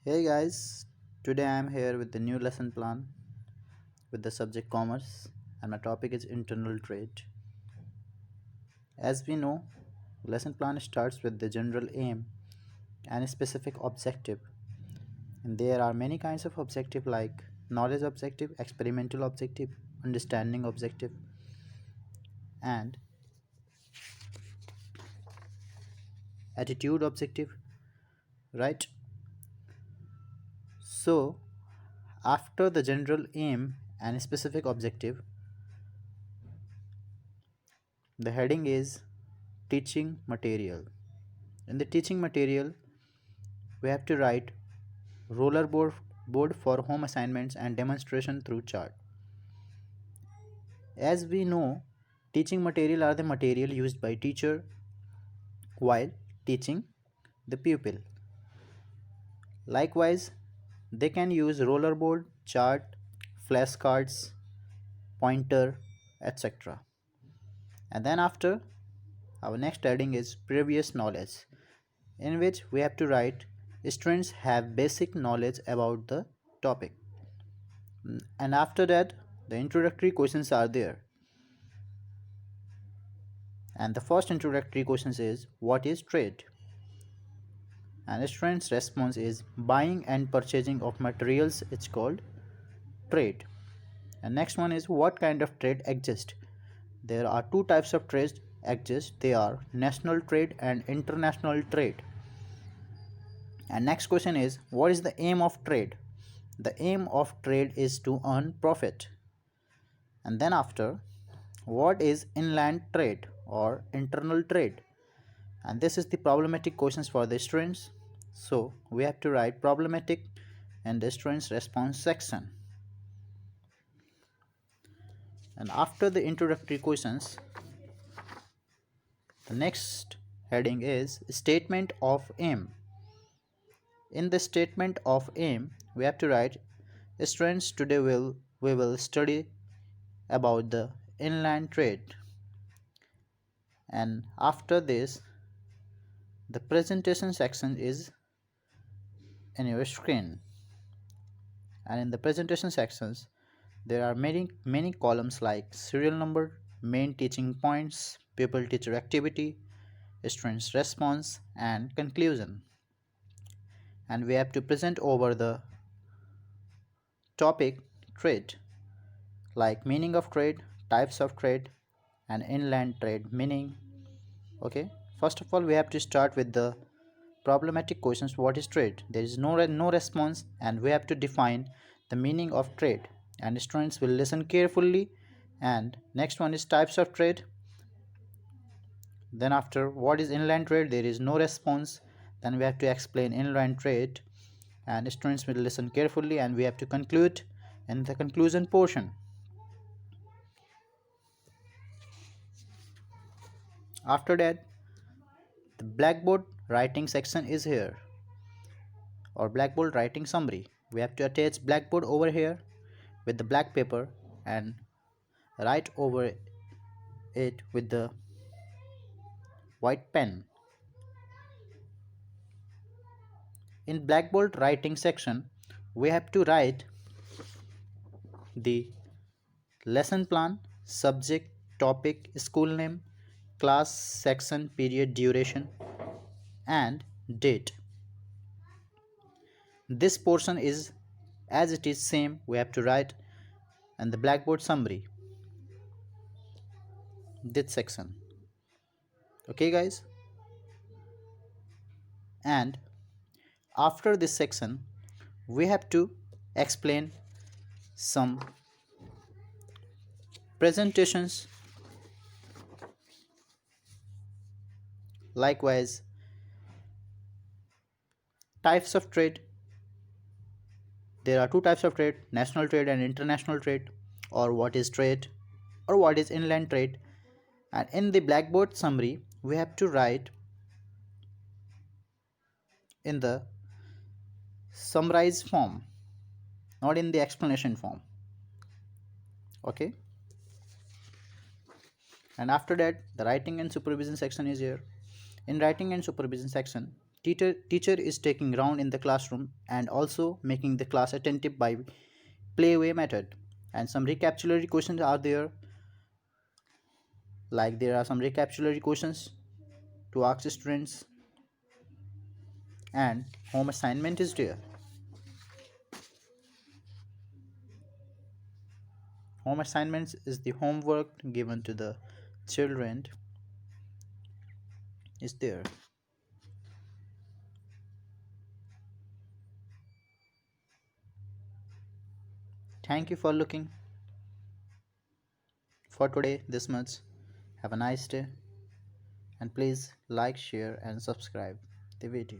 Hey guys, today I am here with the new lesson plan with the subject commerce and my topic is internal trade. As we know, lesson plan starts with the general aim and a specific objective. And there are many kinds of objective like knowledge objective, experimental objective, understanding objective and attitude objective, right? So, after the general aim and specific objective, the heading is teaching material. In the teaching material, we have to write board for home assignments and demonstration through chart. As we know, teaching material are the material used by teacher while teaching the pupil. Likewise, they can use rollerboard, chart, flashcards, pointer, etc. And then after, our next heading is previous knowledge, in which we have to write students have basic knowledge about the topic. And after that, the introductory questions are there. And the first introductory question is what is trade? And the student's response is buying and purchasing of materials is called trade. And next one is what kind of trade exists? There are two types of trade exist. They are national trade and international trade. And next question is what is the aim of trade? The aim of trade is to earn profit. And then after, what is inland trade or internal trade? And this is the problematic questions for the students. So we have to write problematic in the students response section. And after the introductory questions, the next heading is statement of aim. In the statement of aim, we have to write students today we will study about the inland trade. And after this, the presentation section is in your screen. And in the presentation sections, there are many columns like serial number, main teaching points, pupil teacher activity, students response and conclusion. And we have to present over the topic trade like meaning of trade, types of trade and inland trade meaning. Okay, first of all we have to start with the problematic questions. What is trade? There is no response and we have to define the meaning of trade and students will listen carefully. And next one is types of trade. Then after what is inland trade? There is no response. Then we have to explain inland trade and students will listen carefully and we have to conclude in the conclusion portion. After that, the blackboard writing section is here or blackboard writing summary. We have to attach blackboard over here with the black paper and write over it with the white pen. In blackboard writing section, we have to write the lesson plan, subject, topic, school name, class, section, period, duration, and date. This portion is as it is same we have to write and the blackboard summary this section. Okay guys, and after this section we have to explain some presentations. Likewise, types of trade. There are two types of trade, national trade and international trade, or what is trade or what is inland trade. And in the blackboard summary we have to write in the summarized form, not in the explanation form. Okay, and after that the writing and supervision section is here. In writing and supervision section, Teacher is taking round in the classroom and also making the class attentive by playway method. And some recapitulatory questions are there, like there are some recapitulatory questions to ask students, and home assignment is there. Home assignments is the homework given to the children is there. Thank you for looking for today this much. Have a nice day, and please like, share and subscribe the video.